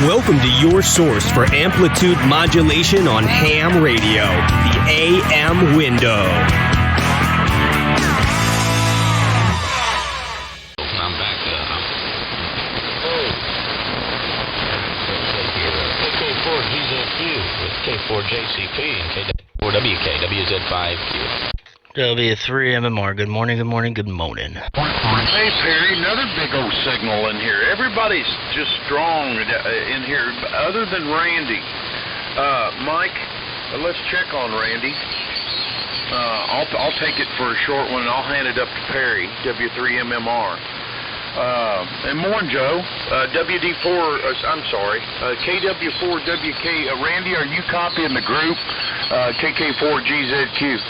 Welcome to your source for amplitude modulation on ham radio, the AM window. I'm back. KK4GZQ with K4JCP and K4WK, WZ5Q. W3MMR, good morning, good morning, good morning. Hey Perry, another big old signal in here. Everybody's just strong in here, other than Randy. Mike, let's check on Randy. I'll take it for a short one and I'll hand it up to Perry, W3MMR. And morning, Joe. KW4WK. Randy, are you copying the group? KK4GZQ.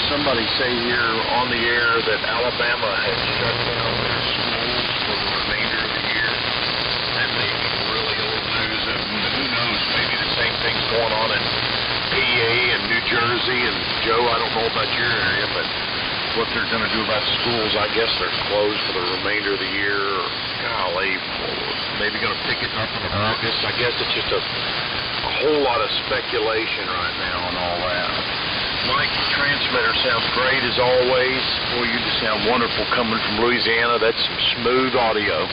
Somebody say here on the air that Alabama has shut down their schools for the remainder of the year. That may be really old news, and who knows, maybe the same thing's going on in PA and New Jersey. And Joe, I don't know about your area, but what they're going to do about schools, I guess they're closed for the remainder of the year. Or, golly, maybe going to pick it up in August. I guess it's just a whole lot of speculation right now and all that. Mike, your transmitter sounds great as always. Boy, you just sound wonderful coming from Louisiana. That's some smooth audio.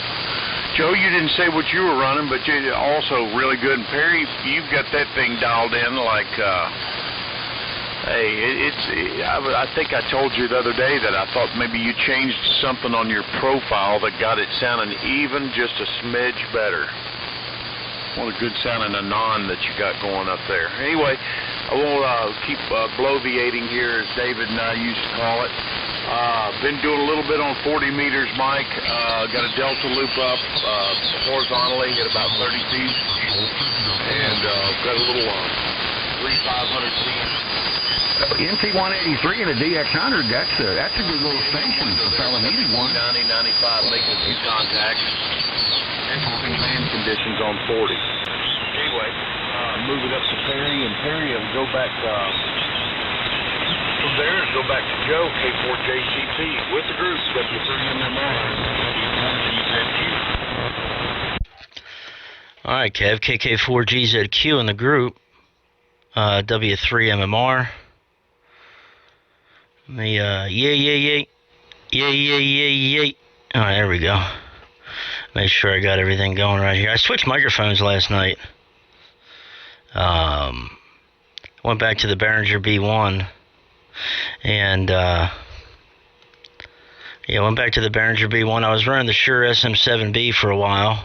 Joe, you didn't say what you were running, but you also really good. And Perry, you've got that thing dialed in like, I think I told you the other day that I thought maybe you changed something on your profile that got it sounding even just a smidge better. What a good sounding anon that you got going up there. Anyway, I won't keep bloviating here, as David and I used to call it. Been doing a little bit on 40 meters, Mike. Got a delta loop up horizontally at about 30 feet. And got a little 3,500 feet. NT183 and a DX100, that's a good little station if a fella needed one. 90, 95, making a few contacts. Excellent band conditions on 40. Anyway, move it up to Perry, and Perry will go back from there and go back to Joe, K4JCP, with the group, W3MMR, W4GZQ. All right, Kev, KK4GZQ in the group, W3MMR. Yay. All right, there we go. Make sure I got everything going right here. I switched microphones last night. Went back to the Behringer B1. And, went back to the Behringer B1. I was running the Shure SM7B for a while.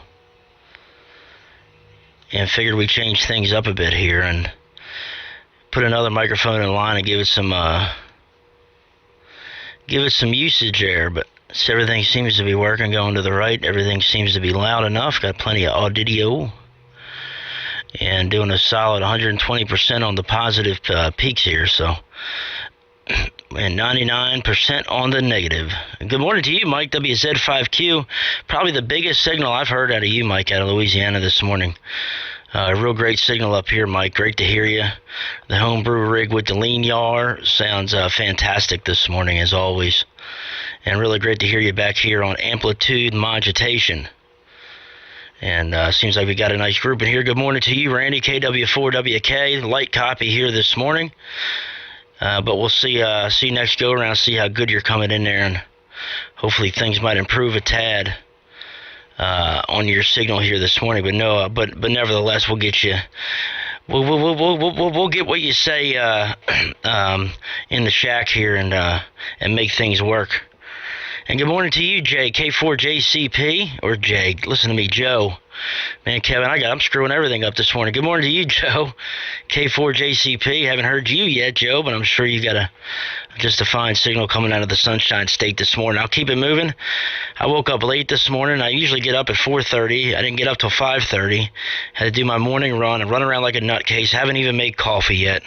And figured we'd change things up a bit here and put another microphone in line and give it some usage there, but everything seems to be working, going to the right. Everything seems to be loud enough. Got plenty of audio. And doing a solid 120% on the positive peaks here, so. And 99% on the negative. Good morning to you, Mike, WZ5Q. Probably the biggest signal I've heard out of you, Mike, out of Louisiana this morning. Real great signal up here, Mike. Great to hear you. The homebrew rig with the lean yar sounds fantastic this morning, as always. And really great to hear you back here on amplitude modulation. And seems like we got a nice group in here. Good morning to you, Randy, KW4WK. Light copy here this morning. But we'll see next go around, see how good you're coming in there, and hopefully things might improve a tad on your signal here this morning. But no, but nevertheless, we'll get you. We'll get what you say in the shack here and make things work. And good morning to you, Jay, K4JCP, or Jay, listen to me, Joe. Man, Kevin, I'm screwing everything up this morning. Good morning to you, Joe, K4JCP. Haven't heard you yet, Joe, but I'm sure you got Just a fine signal coming out of the Sunshine State this morning. I'll keep it moving. I woke up late this morning. I usually get up at 4:30. I didn't get up till 5:30. Had to do my morning run and run around like a nutcase. Haven't even made coffee yet.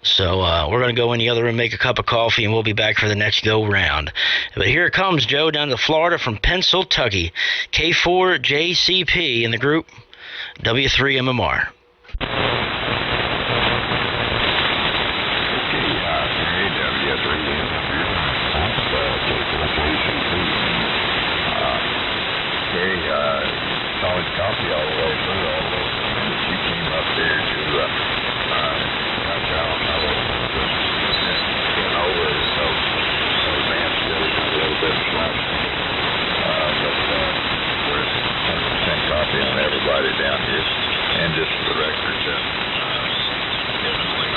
So we're going to go in the other room, make a cup of coffee, and we'll be back for the next go-round. But here it comes, Joe, down to Florida from Pennsylvania. KK4GZQ in the group, W3MMR. Solid copy all the way through. Although you came up there to getting over it, so Van still got a little bit of slack. But we're 100% copy on everybody down here, and just for the record, definitely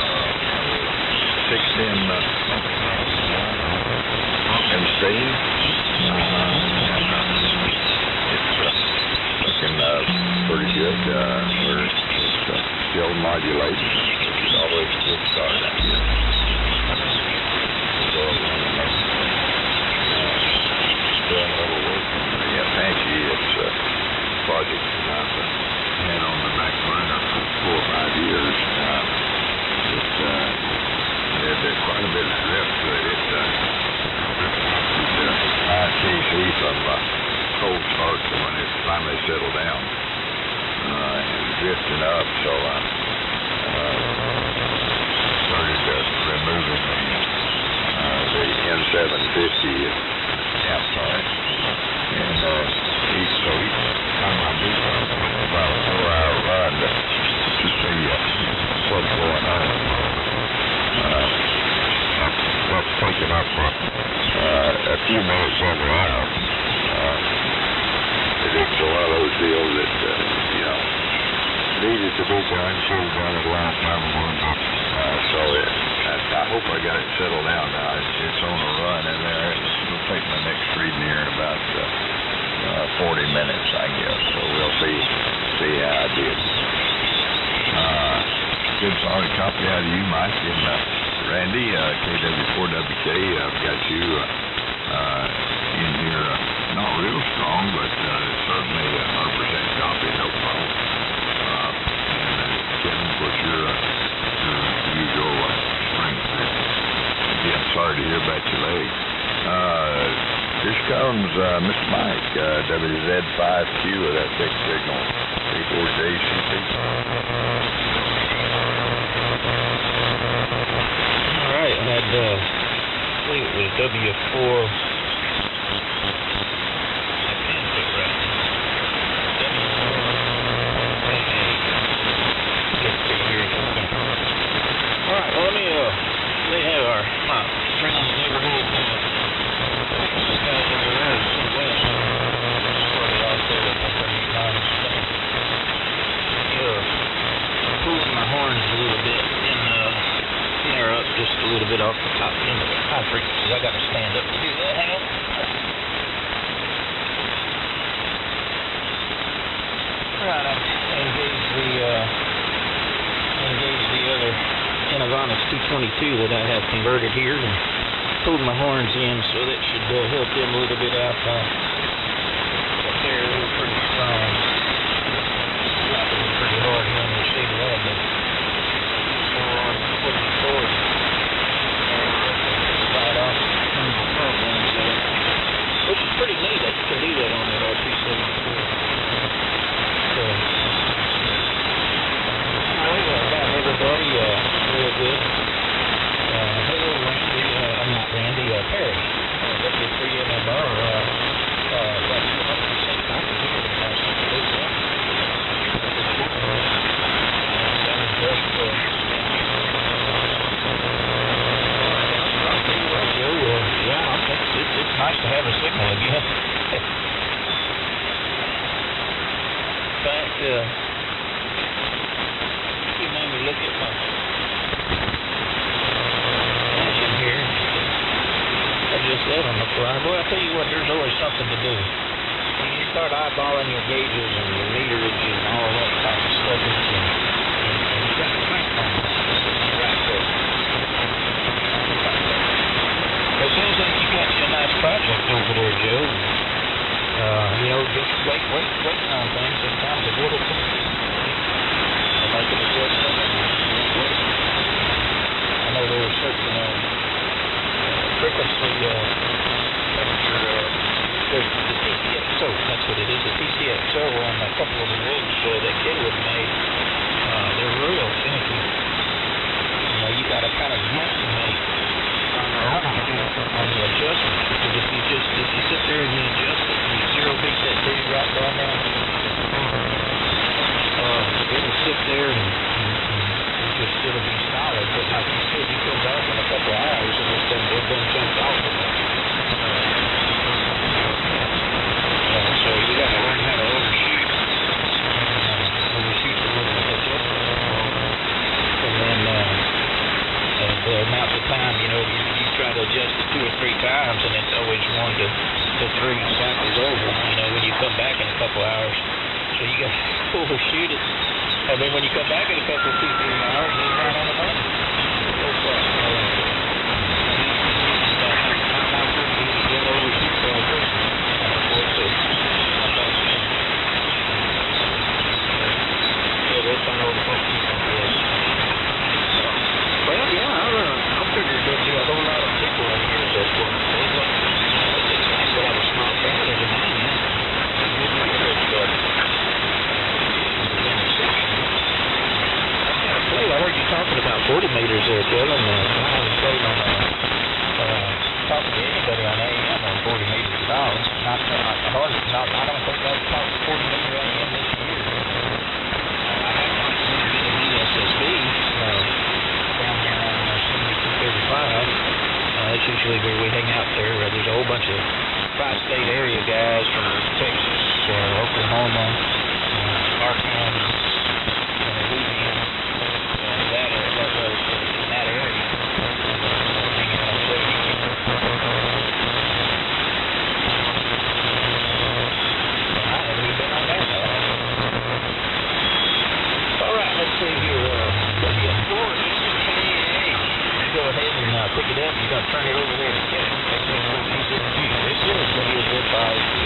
610 and Steve. Pretty good. We're still modulating. It's always a good start out here. Doing a little work on the Apache. It's a project that I've had on the back burner for 4 or 5 years. There's quite a bit of drift to it. It's ITC from cold start to when it finally settled down. Drifting up, so started removing the N750 outside, and each time I do about a 4-hour run to see what's going on. That's taking up a few minutes every hour. It's a lot of those deals that needed to be done, should have done it a long time ago. So I hope I got it settled down now. It's on a run in there. It'll take my next reading here in about 40 minutes, I guess. So we'll see how I did. Good solid copy out of you, Mike, and Randy, KW4WK. I've got you in here, not real strong, but certainly 100% copy, no problem. Kevin, of course, your usual strength. Again, sorry to hear about your leg. Here comes Mr. Mike, WZ5Q with that big signal, KK4GZQ. All right, I had, I believe it was W4. Alright, well, let me have my friend in the neighborhood, this guy's over there, West, started off there at 139. Pulling my horns a little bit and flare up just a little bit off the top end of the high frequencies. I got to stand up to do that. Hang on. Alright, I engaged the other Innovatus 222 that I have converted here and pulled my horns in, so that should help them a little bit out. They're pretty strong. Dropping it pretty hard here on the shade of that, but so on putting it forward. Slide off the program, which is pretty neat that you can do that on that RP74. So, everybody, real good. Hello, Randy, I'm not Randy, Perry. W3MMR, got 200% copy here. It's nice to have a signal again. In fact, you made me look at my engine here. I just said on the fly, boy, I tell you what, there's always something to do. When you start eyeballing your gauges and your meterage and all that type of stuff, and you got to think on this. Right there. project over there, Joe. You know, just waiting on things sometimes a little too. I like an adjustment and waiting. I know there were certain frequency the TCXO, that's what it is, the TCXO on a couple of the roads that Kenwood made. They're real finicky. You know, you got to kind of guesstimate on the adjustment, because if you sit there and you adjust it and you zero base that thing right down there, it'll sit there and it'll be solid. But like you said, you come back in a couple of hours and it's done jumped off of it. So you got to learn how to overshoot the little adjustment. And then the amount of time, you know, you try to adjust it 2 or 3 times, and it's always 1 to 3 cycles over, you know, when you come back in a couple hours. So you got to overshoot it. And then when you come back in a couple, 2, 3 hours, you're right on the money. Well, yeah, I figured there'd be a whole lot of people in here that were it's what I was small fan of the man. I heard you talking about 40 meters there, Dylan. I haven't played on talking to anybody on AM on 40 meters at all. I don't think I've talked 40 meter AM this year. I have talked a little bit of ESSB down there on 7235. That's usually where we hang out there. There's a whole bunch of tri-state area guys from Texas, Oklahoma, Arkansas, Louisiana, in that area. I haven't even been on that. All right, let's see here. W3MMR. Go ahead and pick it up. You got to turn it over there to KK4GZQ. This is WZ5Q.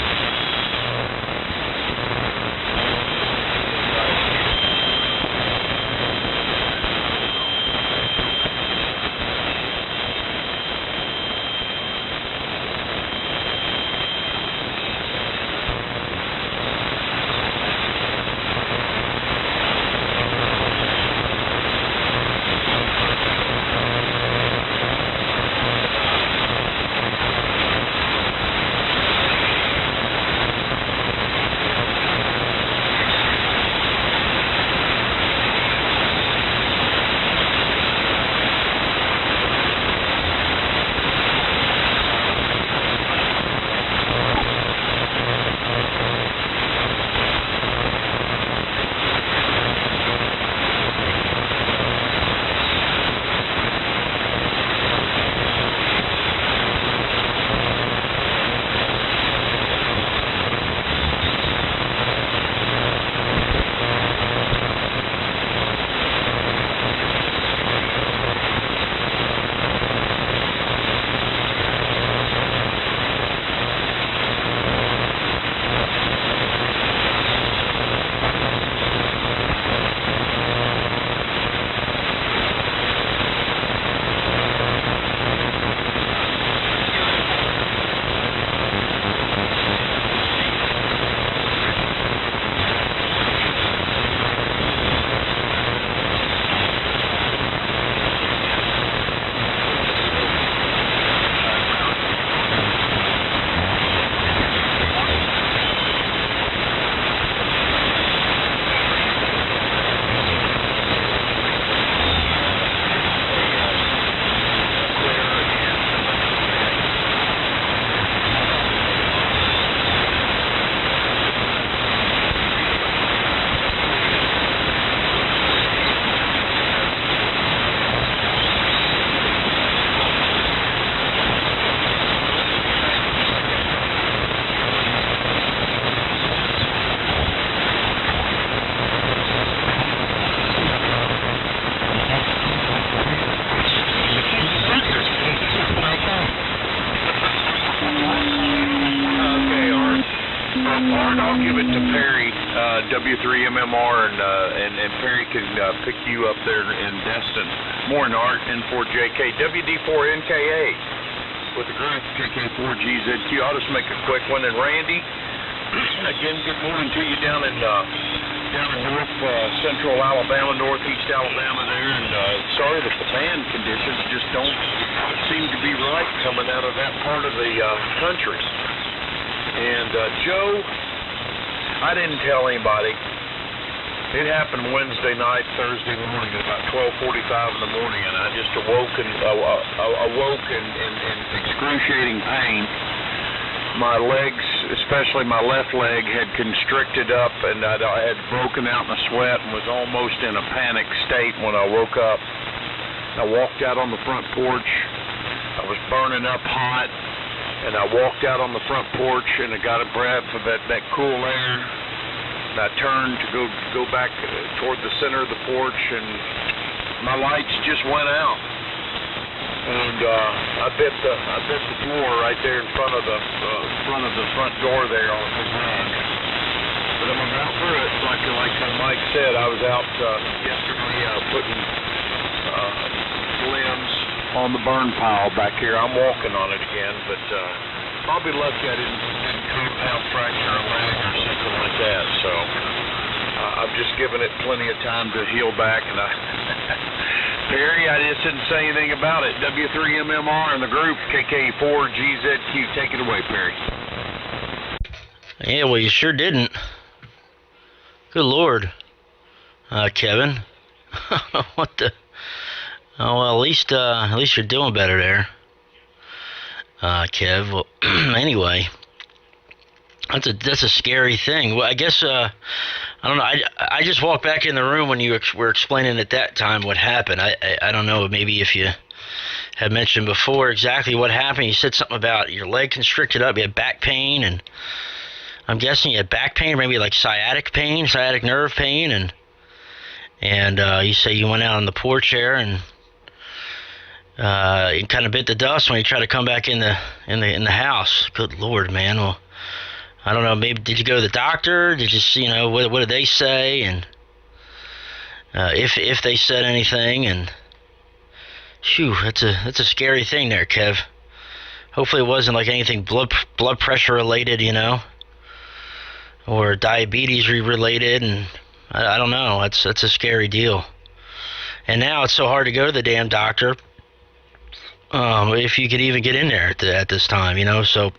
I'll give it to Perry, W3MMR, and Perry can pick you up there in Destin. Mornart, N4JK, WD4NKA with the group KK4GZQ. I'll just make a quick one. And Randy, again, good morning to you down in north central Alabama, northeast Alabama there. And sorry that the fan conditions just don't seem to be right coming out of that part of the country. And Joe, I didn't tell anybody. It happened Wednesday night, Thursday morning, at about 12:45 in the morning, and I just awoke in excruciating pain. My legs, especially my left leg, had constricted up, and I had broken out in a sweat and was almost in a panic state when I woke up. I walked out on the front porch. I was burning up hot, and I walked out on the front porch, and I got a breath of that cool air. And I turned to go back toward the center of the porch, and my lights just went out. And I bit the floor right there in front of the front door there on the ground. But I'm about through it. Like Mike said, I was out yesterday putting limbs on the burn pile back here. I'm walking on it again, but I'll be lucky I didn't compound fracture a leg or something like that. So I'm just giving it plenty of time to heal back. And Perry, I just didn't say anything about it. W3MMR and the group KK4GZQ. Take it away, Perry. Yeah, well, you sure didn't. Good Lord, Kevin. What the? Oh well, at least you're doing better there, Kev. Well, anyway, that's a scary thing. Well, I guess I don't know. I just walked back in the room when you were explaining at that time what happened. I don't know. Maybe if you had mentioned before exactly what happened. You said something about your leg constricted up. You had back pain, and I'm guessing you had back pain, maybe like sciatic nerve pain, and you say you went out on the porch there and you kind of bit the dust when you tried to come back in the house. Good Lord, man. Well, I don't know. Maybe did you go to the doctor? Did you what did they say? And if they said anything? And phew, that's a scary thing there, Kev. Hopefully it wasn't like anything blood pressure related, or diabetes related. And I don't know. That's a scary deal. And now it's so hard to go to the damn doctor. If you could even get in there at this time, so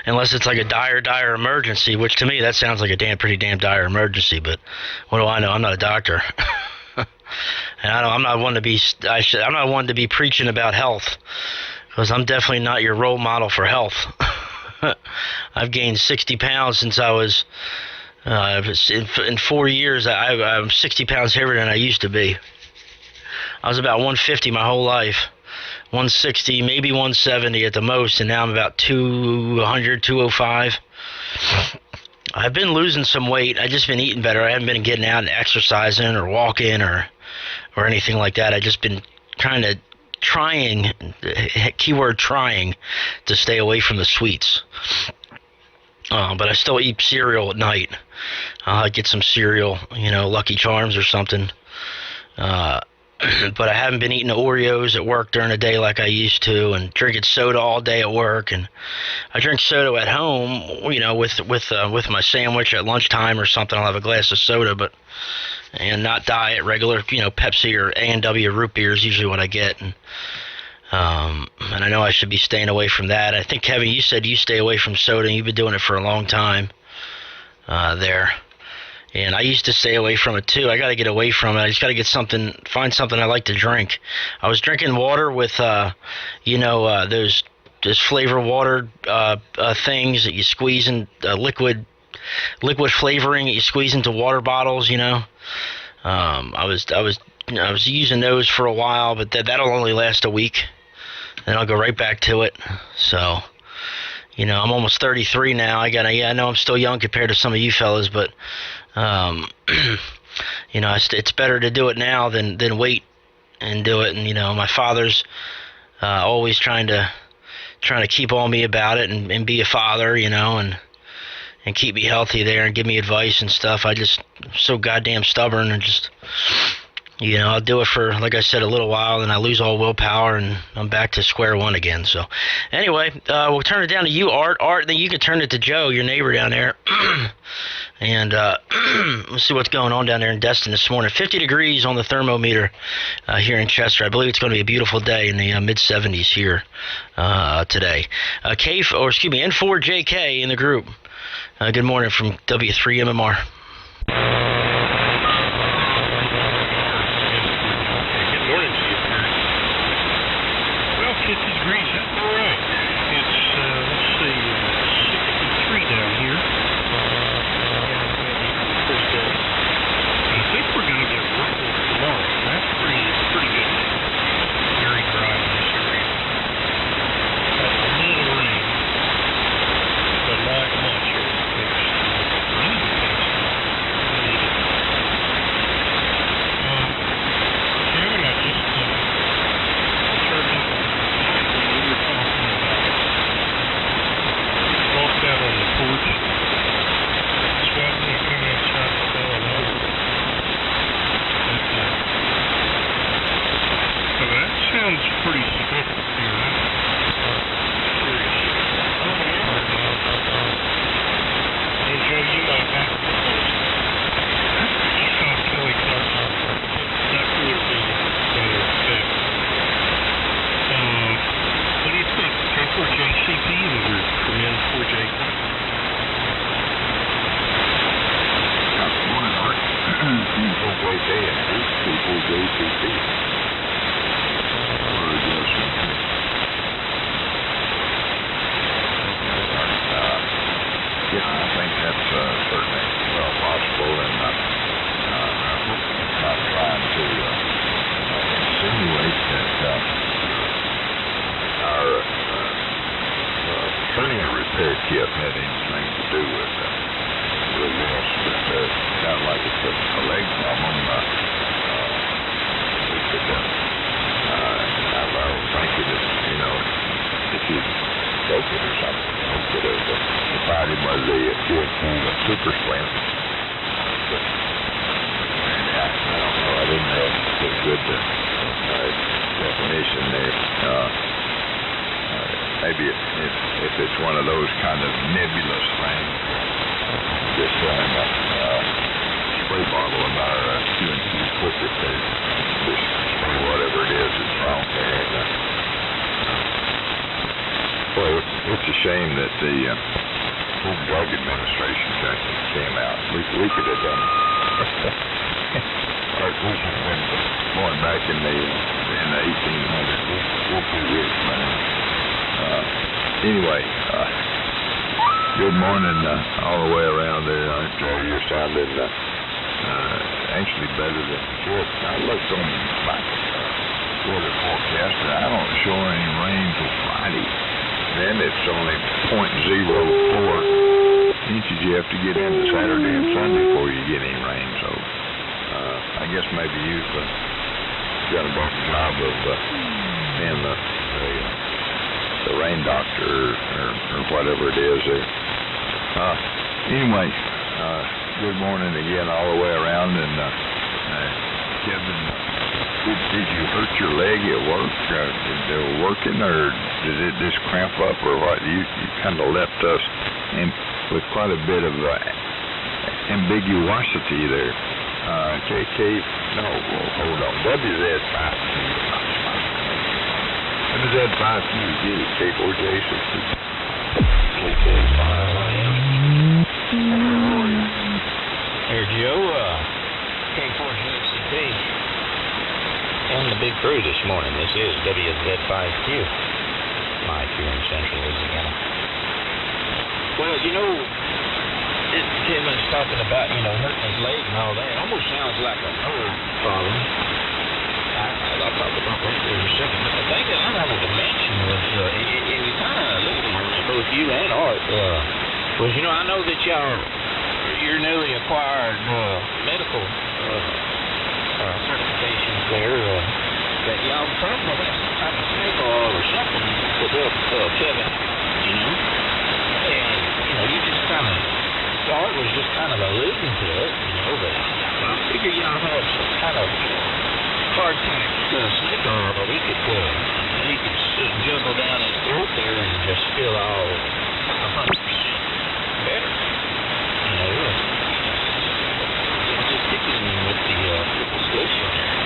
unless it's like a dire emergency, which to me that sounds like a pretty damn dire emergency, but what do I know? I'm not a doctor. And I'm not one to be preaching about health, because I'm definitely not your role model for health. I've gained 60 pounds since I was in 4 years. I'm 60 pounds heavier than I used to be. I was about 150 my whole life, 160, maybe 170 at the most, and now I'm about 200, 205. I've been losing some weight. I've just been eating better. I haven't been getting out and exercising or walking or anything like that. I've just been trying, keyword trying, to stay away from the sweets. But I still eat cereal at night. I'll get some cereal, Lucky Charms or something. But I haven't been eating Oreos at work during the day like I used to, and drinking soda all day at work. And I drink soda at home, with my sandwich at lunchtime or something. I'll have a glass of soda, and not diet, regular, Pepsi or A&W root beer is usually what I get. And I know I should be staying away from that. I think, Kevin, you said you stay away from soda, and you've been doing it for a long time there. And I used to stay away from it too. I got to get away from it. I just got to find something I like to drink. I was drinking water with, those flavor water things that you squeeze in, liquid flavoring that you squeeze into water bottles. I was using those for a while, but that'll only last a week. Then I'll go right back to it. So, I'm almost 33 now. I know I'm still young compared to some of you fellas, but it's better to do it now than wait and do it. And my father's trying to keep on me about it and be a father, and and keep me healthy there and give me advice and stuff. I just so goddamn stubborn and just, you know, I'll do it for, like I said, a little while, and I lose all willpower, and I'm back to square one again. So, anyway, we'll turn it down to you, Art. Art, then you can turn it to Joe, your neighbor down there. And let's see what's going on down there in Destin this morning. 50 degrees on the thermometer here in Chester. I believe it's going to be a beautiful day in the mid-70s here today. N4JK in the group. Good morning from W3MMR. Good morning all the way around there. You're sounding actually better than before. I looked on my weather forecast, and I don't show any rain till Friday. Then it's only 0.04 inches you have to get into Saturday and Sunday before you get any rain. So I guess maybe you've got a better job of being the rain doctor or whatever it is there. Anyway, good morning again all the way around. And Kevin, did you hurt your leg at work? They were working, or did it just cramp up, or what? You kind of left us with quite a bit of ambiguosity there. Hold on. WZ5Q. WZ5Q, KK4GZQ. Here, Joe, KK4GZQ and the big crew this morning. This is WZ5Q, live here in Central Louisiana. Well, you know, Kevin's talking about, hurting his leg and all that. It almost sounds like a nerve problem. I'll talk about that here in a second. But the thing that I wanted to mention was, it kind of alluded to both you and Art, was, I know that your newly acquired medical certifications there, that y'all probably have some type of snake oil or something to help Kevin, and, you just kind of I had some kind of hardtack snake oil that he could juggle down his throat there and just feel all 100% better. You know, just tickling him with the solution there.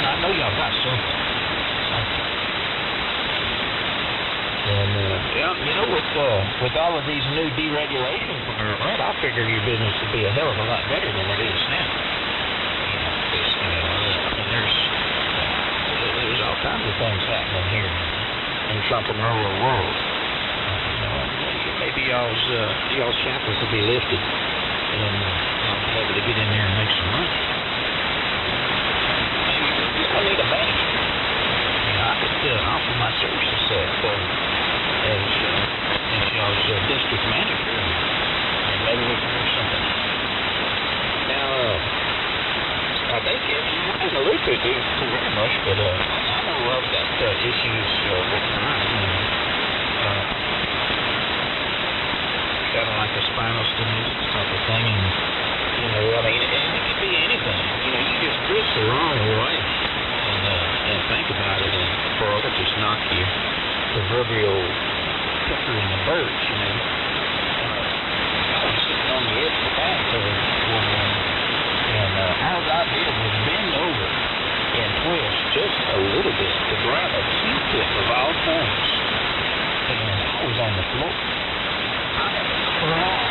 I know y'all got something. And yeah, you know, with all of these new deregulations, I figure your business would be a hell of a lot better than it is now. You know, just, there's all kinds of things happening here in Trump-and-roller world. Maybe y'all's shackles will be lifted, and y'all be able to get in there and make some money. Maybe I need a manager. You know, I could offer my services as y'all's district manager, and maybe we can do something. Now, I think it doesn't allude to it too very much, but I know I've got issues with mine. Kind of like a spinal stenosis type of thing, and you know, I mean, and it could be anything. You know, you just twist the wrong way and think about it, and for it just knock you proverbial pepper in the birch. You know, I was sitting on the edge of the bathtub one morning, and all I did was bend over and twist just a little bit to grab a Q-tip of all things, and I was on the floor. I had to crawl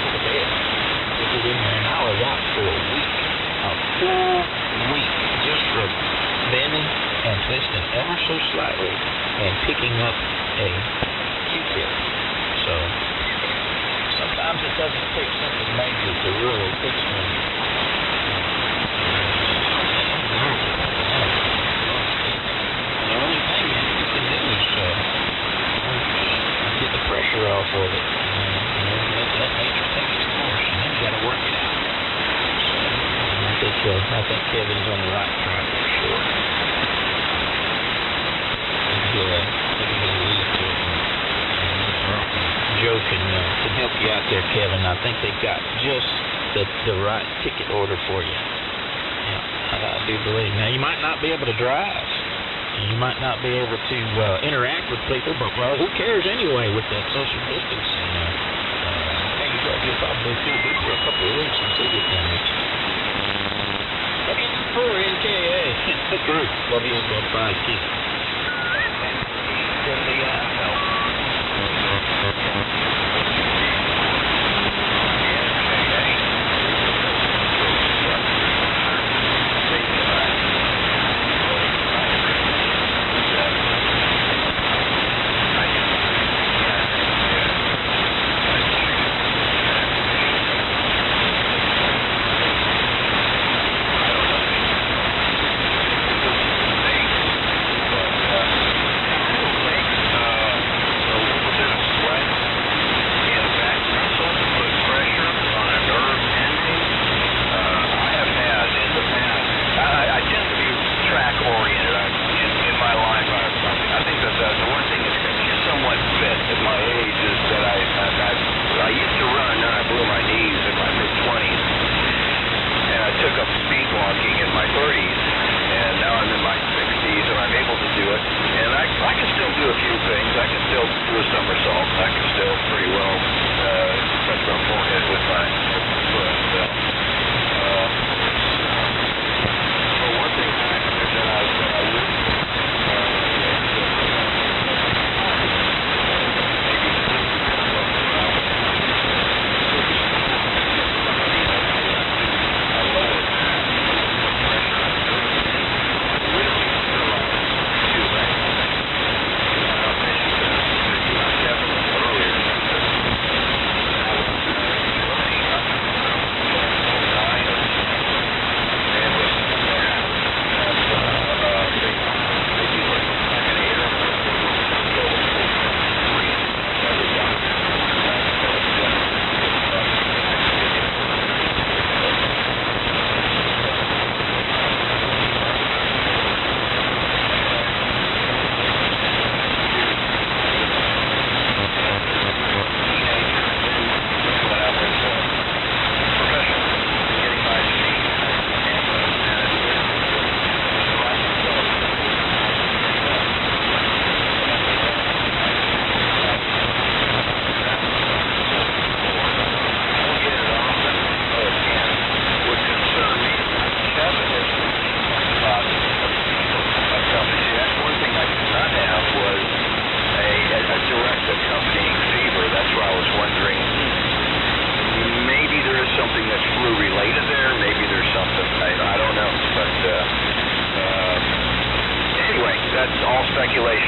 to the bed to get in there, and I was out for a full week, just from bending and twisting ever so slightly and picking up a Q-tip. So sometimes it doesn't take something major to really fix me. The only thing you can do is get the pressure off of it. Let nature take its course, and then you got to work it out. So I think Kevin's on the right track for sure. Joe can help you out there, Kevin. I think they've got just the right ticket order for you. Yeah, I do believe. Now, you might not be able to drive. You might not be able to interact with people, but well, who cares anyway with that social distancing? You'll probably feel good for a couple of weeks until you can. KK4GZQ. The group. WZ5Q.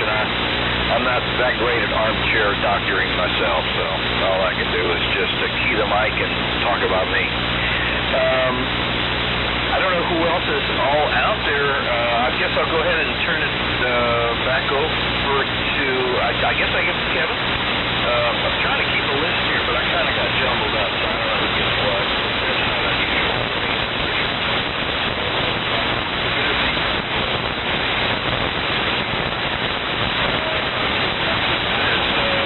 and I'm not that great at armchair doctoring myself, so all I can do is just key the mic and talk about me. I don't know who else is all out there. I guess I'll go ahead and turn it back over to, I guess Kevin. I'm trying to keep a list here, but I kind of got jumbled up, so I don't know who gets what. That's not unusual for me, that's for sure.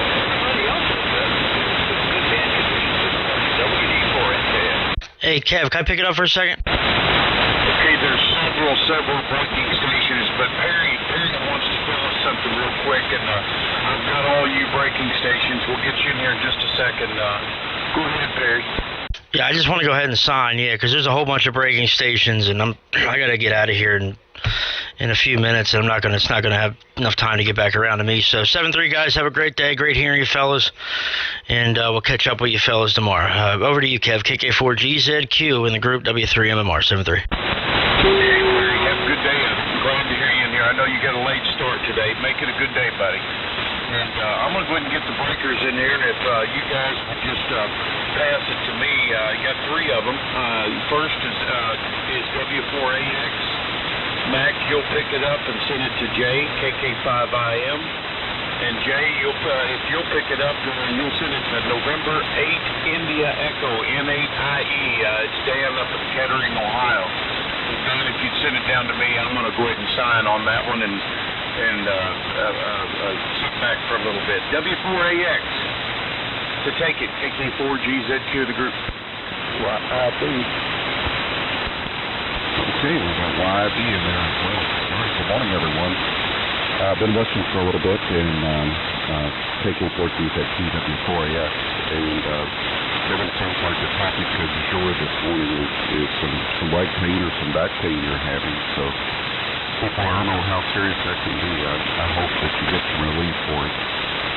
Everybody else is good band conditions this morning. WD4MMR. Hey, Kev, can I pick it up for a second? Okay, there's several braking stations, but Perry wants to tell us something real quick, and I've got all you braking stations. We'll get you in here in just a second. Go ahead, Perry. Yeah, I just want to go ahead and sign, because there's a whole bunch of braking stations, and I got to get out of here in a few minutes, and it's not gonna have enough time to get back around to me. So 7-3 guys, have a great day, great hearing you fellas, and we'll catch up with you fellas tomorrow. Over to you, Kev. KK4GZQ in the group W3MMR 7-3. Hey, Perry, have a good day. I'm glad to hear you in here. I know you got a late start today. Make it a good day, buddy. And I'm going to go ahead and get the breakers in here, and if you guys would just pass it to me. You got three of them. First is W4AX. Mac, you'll pick it up and send it to Jay, KK5IM. And Jay, if you'll pick it up, you'll send it to November 8 India Echo, N8IE. It's Dan up in Kettering, Ohio. And if you'd send it down to me, I'm going to go ahead and sign on that one and sit back for a little bit. W4AX, to take it, KK4GZQ, the group. YIB. Okay, we got YIB in there as well. All right, good morning, everyone. I've been listening for a little bit, and KK4GZQ, W4AX, and Kevin, it sounds like the topic du jour this morning is some leg pain or some back pain you're having. So, hopefully, I don't know how serious that can be. I hope that you get some relief for it.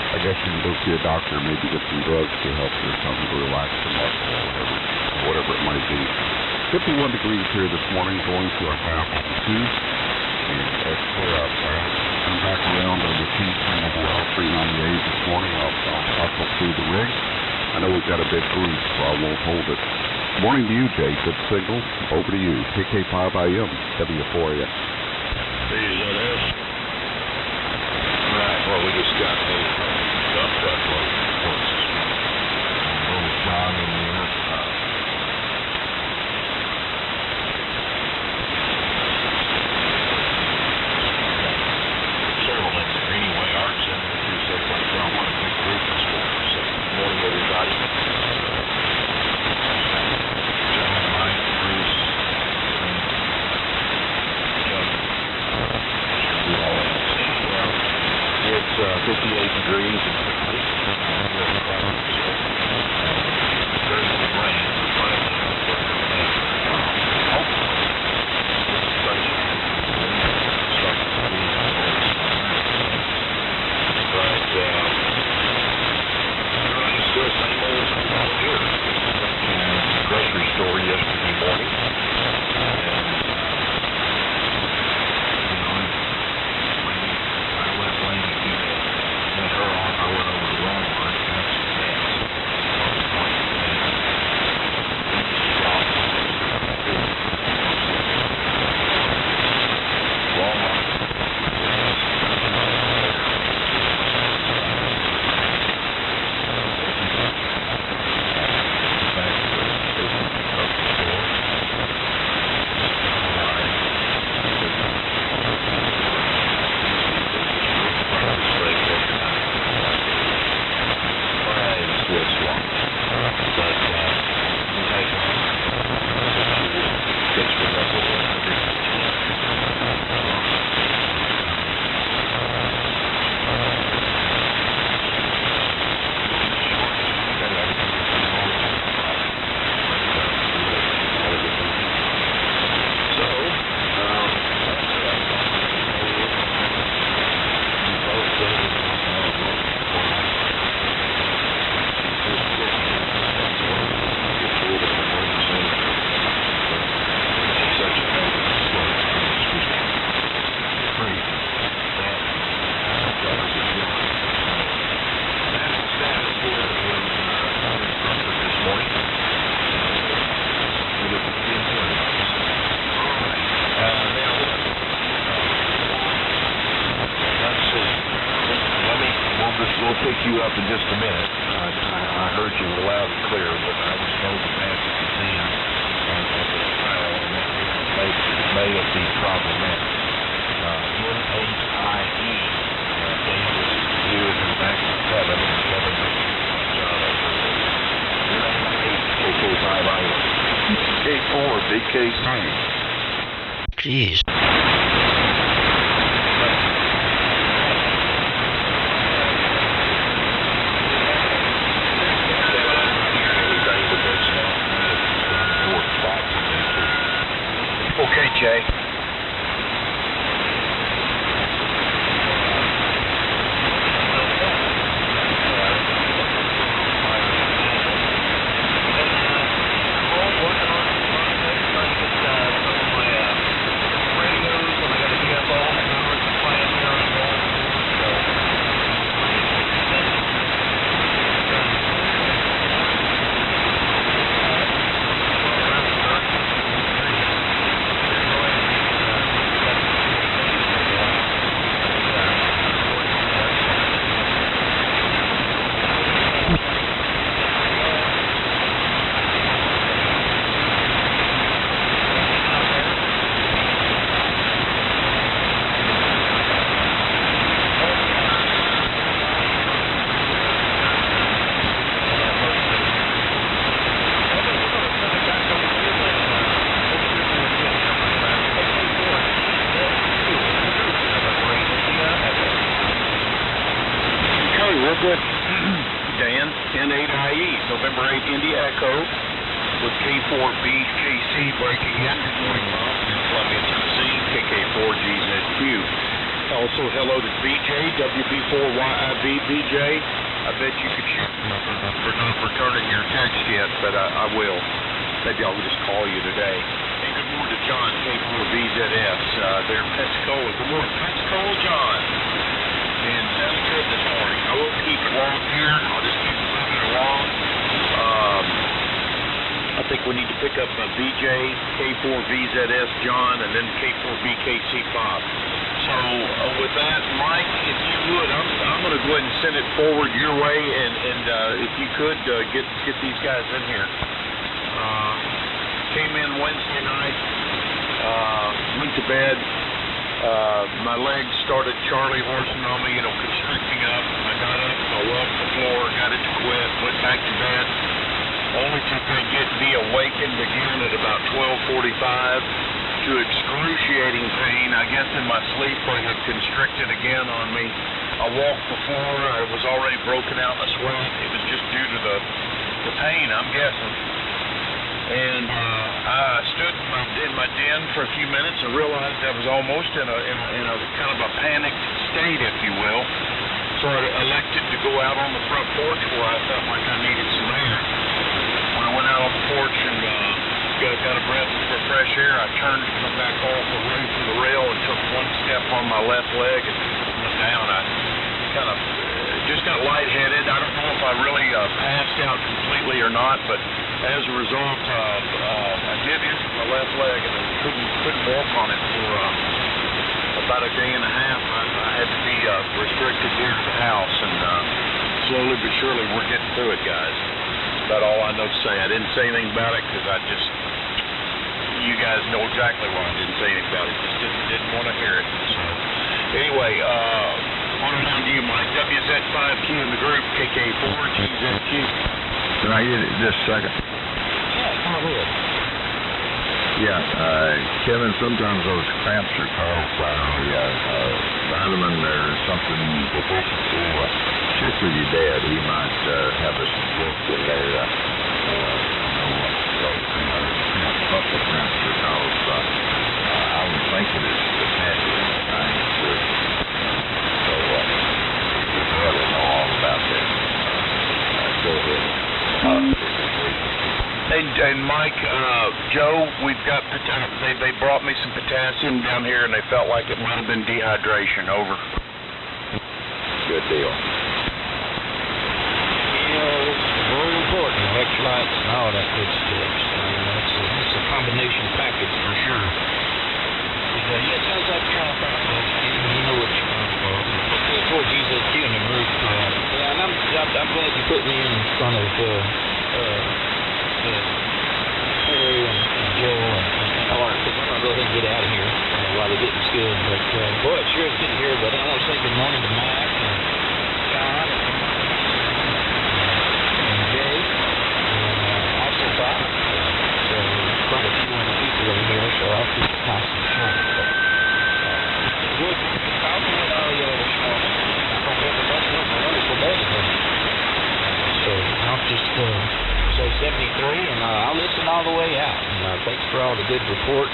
I guess you can go see a doctor, maybe get some drugs to help your tongue to relax the muscle or whatever it might be. 51 degrees here this morning, going to a half of 2. And that's clear outside. I'm back around on the T3 of L398 this morning. I'll hustle through the rig. I know we've got a big group, so I won't hold it. Morning to you, Jay. Good signal. Over to you. KK5IM, W4AX. BZS. Right, well, we just got a dump truck load of reports this morning. Little John in there. Several in there. Anyway, Art's in there too, so it's like, I want a big group this morning. So, good morning, everybody. John, Mike, Bruce, it's 58 degrees and there's the rain. Hopefully, sunshine starts to squeeze on this. But it's still the same old here. And the grocery store yesterday morning. pick you up in just a minute. I heard you loud and clear, but I was told to pass it to them at the trial, and that may have been problematic. NHIE, Dan was viewed in back to Kevin, and Kevin did a job of KK5I. K4, big KC. Jeez. Okay, Jay. Dan, N8IE, November 8 India Echo, with K4GZQ breaking in. Good morning, Mom, in Columbia, Tennessee, KK4GZQ. Also, hello to BJ, WB4YIB, BJ. I bet you could shoot for not returning your text yet, but I will. Maybe I'll just call you today. And good morning to John, K4VZS. They're in Pensacola. Good morning, Pensacola, John. And sounds good this morning. I won't keep it long here. I'll just keep moving along. I think we need to pick up BJ, K4VZS, John, and then K4BKC Bob. So with that, Mike, if you would, I'm going to go ahead and send it forward your way, and if you could get these guys in here. Came in Wednesday night, went to bed. My legs started Charlie horsing on me, constricting up. I got up, I walked the floor, got it to quit, went back to bed, only to be awakened again at about 12:45 to excruciating pain. I guess in my sleep I had constricted again on me. I walked the floor, I was already broken out in a sweat. It was just due to the pain, I'm guessing. And I stood in my den for a few minutes and realized I was almost in a kind of a panicked state, if you will. So I elected to go out on the front porch where I felt like I needed some air. When I went out on the porch and got a breath for fresh air, I turned to come back off away from the rail and took one step on my left leg and went down. I just got lightheaded. I don't know if I really passed out completely or not, but as a result, I did injure my left leg and couldn't walk on it for about a day and a half. I had to be restricted here to the house, and slowly but surely we're getting through it, guys. That's about all I know to say. I didn't say anything about it because you guys know exactly why I didn't say anything about it. Just didn't want to hear it. So anyway, on down to you, Mike. WZ5Q in the group, KK4GZQ. Can I get it just a second? Yeah, come ahead. Yeah, Kevin, sometimes those cramps are caused by vitamin or something deficiency. Check with your dad. He might have a support in there. Muscle cramps are caused by, I would think it is potassium. I ain't sure. So, you probably know all about that. Go ahead. And Mike, Joe, we've got they brought me some potassium down here, and they felt like it might have been dehydration. Over. Good deal. It's very important. Electrolytes and all that good stuff. So it's a combination package for sure. But, yeah, it sounds like you're trying to find folks. You know what you're trying for. KK4GZQ in the group. Yeah, I'm glad you put me in front of Terry and Joe and Art, because I'm going to go ahead and get out of here while they're getting stood. But, boy, it sure is good to hear everybody. I want to say good morning to Mac and John and Jay and also Bob. So quite a few people in here, so I'll keep it nice and short. But, good talking with all y'all this morning. I hope everybody has a wonderful day today. So I'll just say 73, and I'll listen all the way out. And thanks for all the good reports.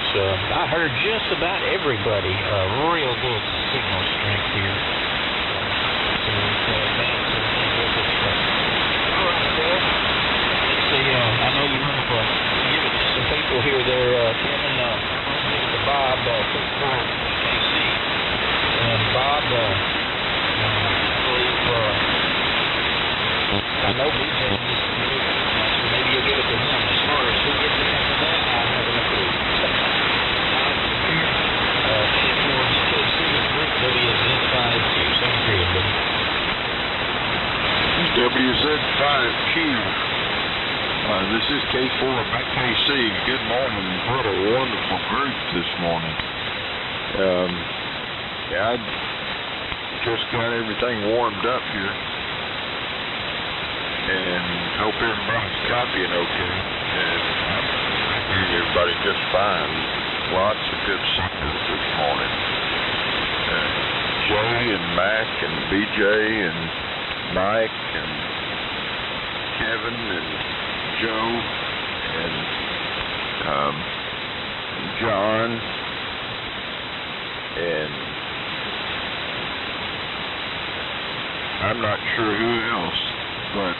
I heard just about everybody real good signal strength here. So thanks for with us. All right, Bill. Let's see. I know you want to give it to some people here. There, Kevin. Give it to Bob. KK4GZQ. And Bob, I believe, I know BJ just did it, so maybe you'll give it to him. As far as who gets it after that, I have no clue. KK4GZQ group WZ5Q. Same period, buddy. WZ5Q. This is K4 back KC. Good morning. What a wonderful group this morning. I just got everything warmed up here, and hope everybody's copying okay. I'm hearing everybody just fine. Lots of good signals this morning. Jay and Mac and BJ and Mike and Kevin and Joe and John and I'm not sure who else, but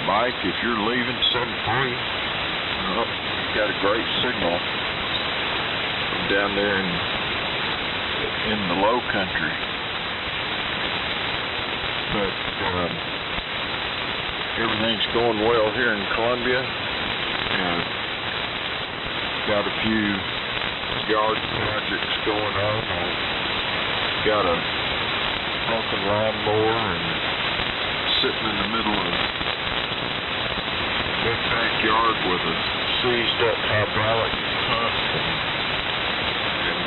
Mike, if you're leaving 7-3, you got a great signal from down there in the low country. But everything's going well here in Columbia. Got a few yard projects going on. Got a honking lawnmower and sitting in the middle of a big backyard with a seized up hydraulic pump and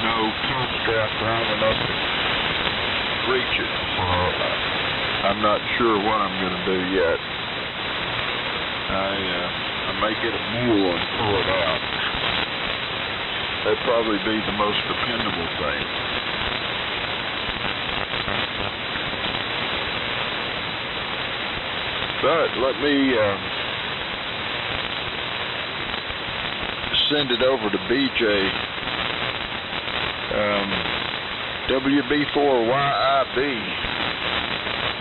no tow strap long enough to reach it. So I'm not sure what I'm going to do yet. I may get a mule and pull it out. That'd probably be the most dependable thing. But let me send it over to BJ. WB4YIB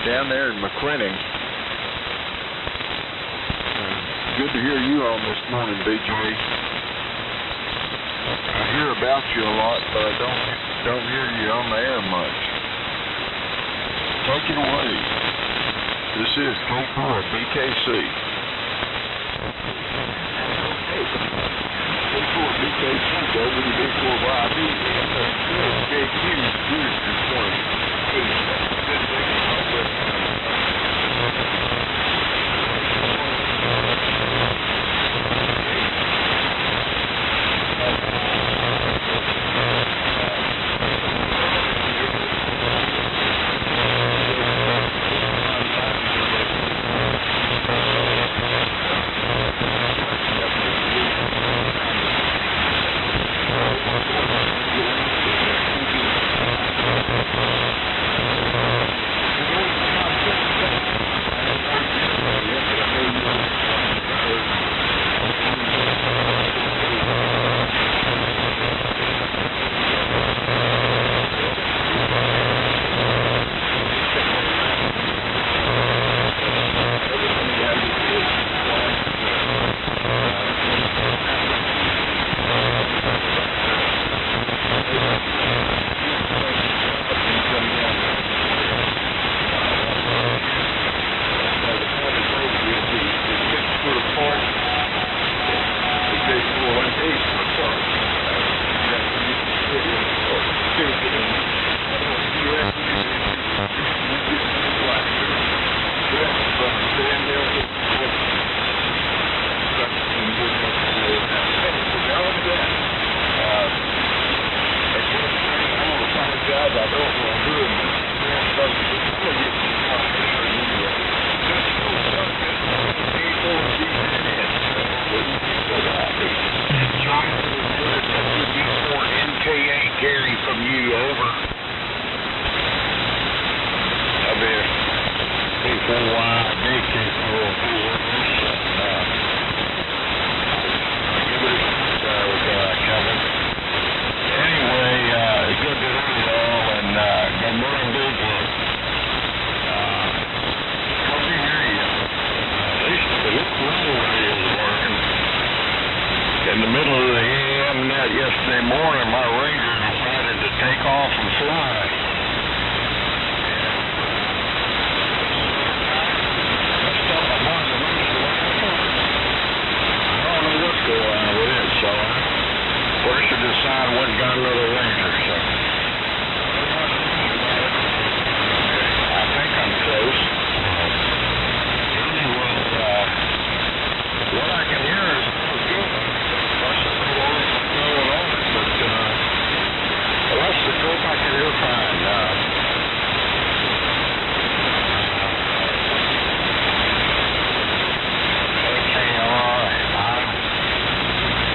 down there in McQuinning. Good to hear you on this morning, BJ. I hear about you a lot, but I don't hear you on the air much. Take it away. This is K4BKC. K4BKC, WB4YB, KQ, good morning. I don't want to do it. John, WZ4 NKA carry from you, over. I'll be KK4Y, coming. Anyway, it's good to hear you all, and good morning, Bigfoot. Hope you hear you. At least the radio is working. In the middle of the AM net yesterday morning, my Ranger decided to take off and fly. Go on with it, so first to decide what got another Ranger, so I think I'm close. Anyway, what I can hear is good. That's the going on, but that's the group I can hear fine now.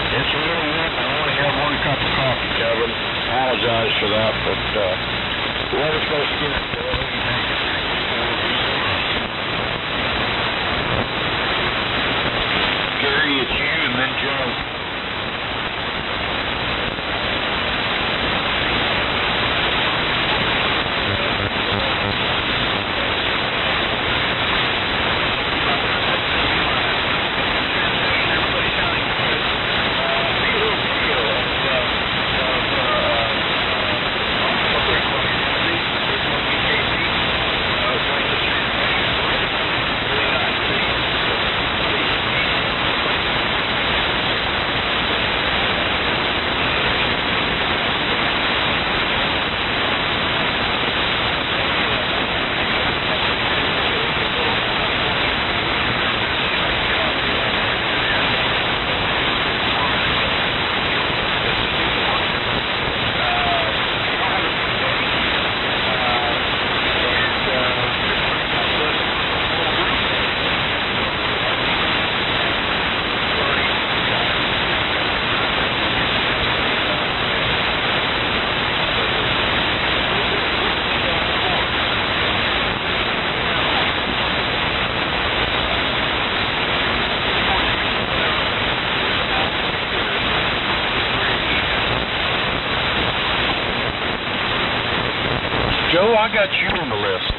It's a little wet. I only have one cup of coffee, Kevin. Apologize for that, but the weather's supposed to get Gary, it's you and then Joe. Joe, I got you on the list.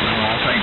No, I think